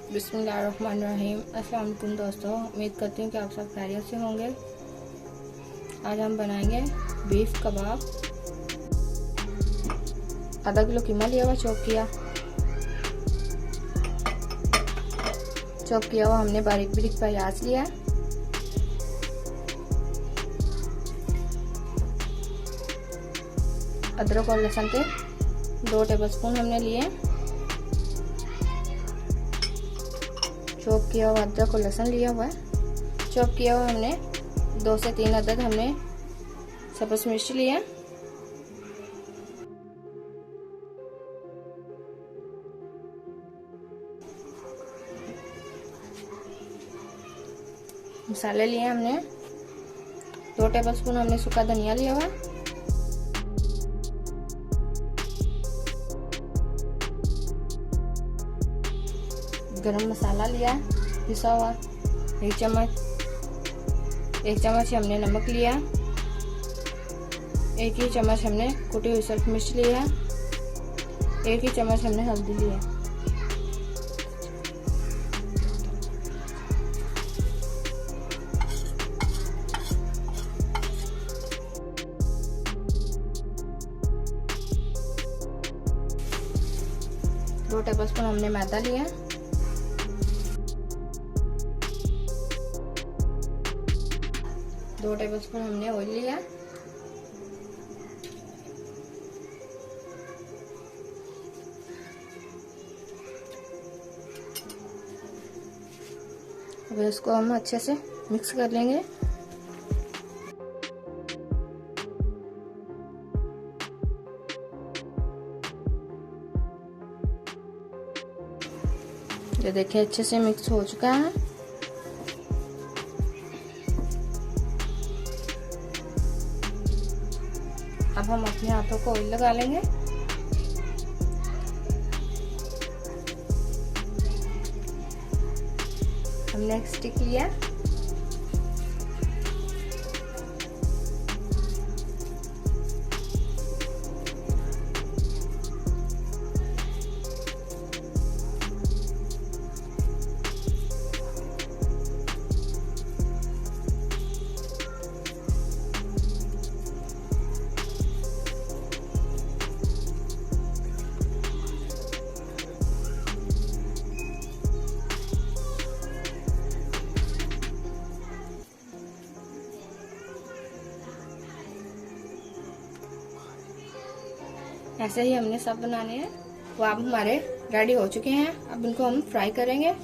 बिस्मिल्लाहिर्रहमानिर्रहीम। अस्सलाम वालेकुम दोस्तों, उम्मीद करती हूँ कि आप सब खैरियत से होंगे। आज हम बनाएंगे बीफ कबाब। आधा किलो कीमा लिया हुआ, चॉप किया हुआ हमने बारीक बारीक प्याज लिया है। अदरक और लहसुन के 2 टेबलस्पून हमने लिए। चॉप किया हुआ अदरक और लहसुन लिया हुआ है। चॉप किया हुआ हमने 2 से 3 अदद हमने सब्ज़ मिर्च लिया। मसाले लिए हमने 2 टेबलस्पून हमने सूखा धनिया लिया हुआ। गरम मसाला लिया पिसा हुआ 1 चम्मच हमने नमक लिया। 1 ही चम्मच हमने कुटी हुई सल्ट मिर्च लिया। 1 ही चम्मच हमने हल्दी लिया। दो टेबलस्पून हमने मैदा लिया। 2 टेबलस्पून हमने ऑयल लिया। अब इसको हम अच्छे से मिक्स कर लेंगे। ये देखिए अच्छे से मिक्स हो चुका है। अब हम अपने हाथों को ऑयल लगा लेंगे। हमने एक स्टिक लिया। ऐसे ही हमने सब बनाने हैं। वो अब हमारे रेडी हो चुके हैं। अब इनको हम फ्राई करेंगे।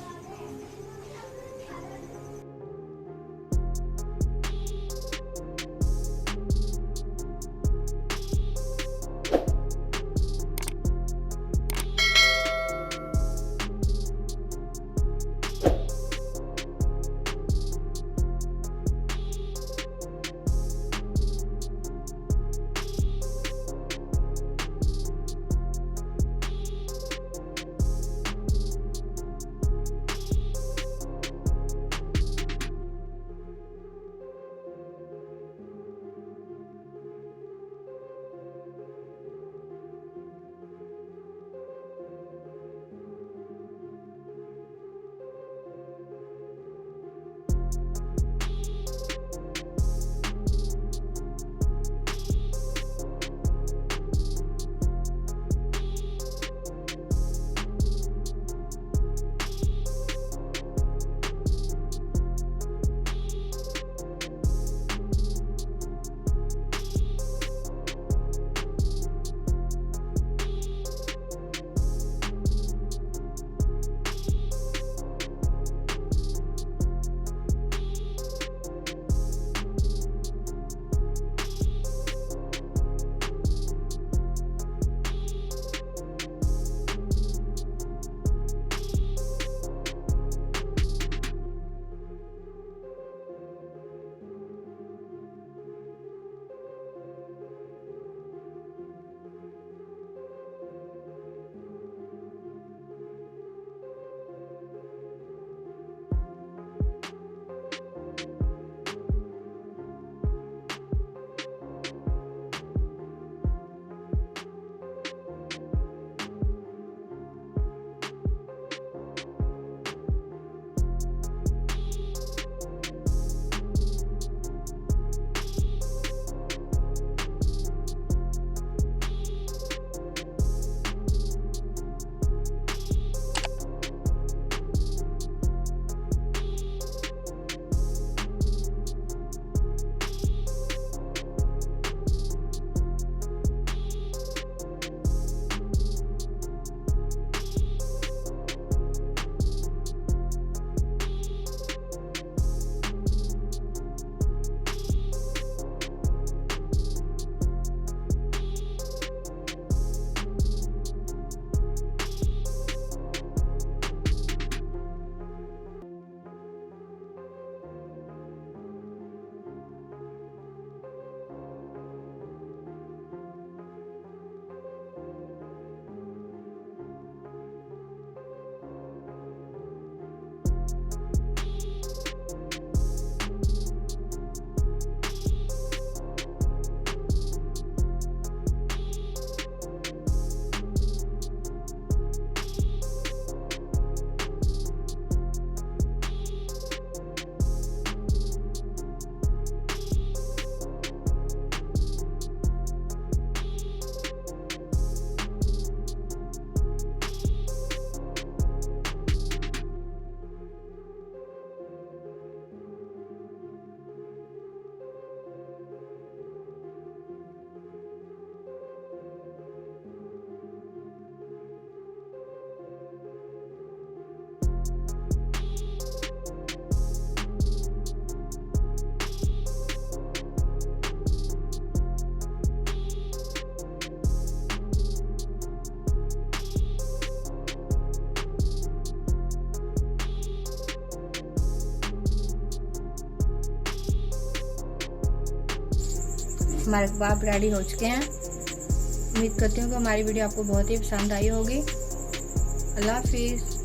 हमारे कबाब रेडी हो चुके हैं। उम्मीद करती हूँ कि हमारी वीडियो आपको बहुत ही पसंद आई होगी। अल्लाह हाफिज़।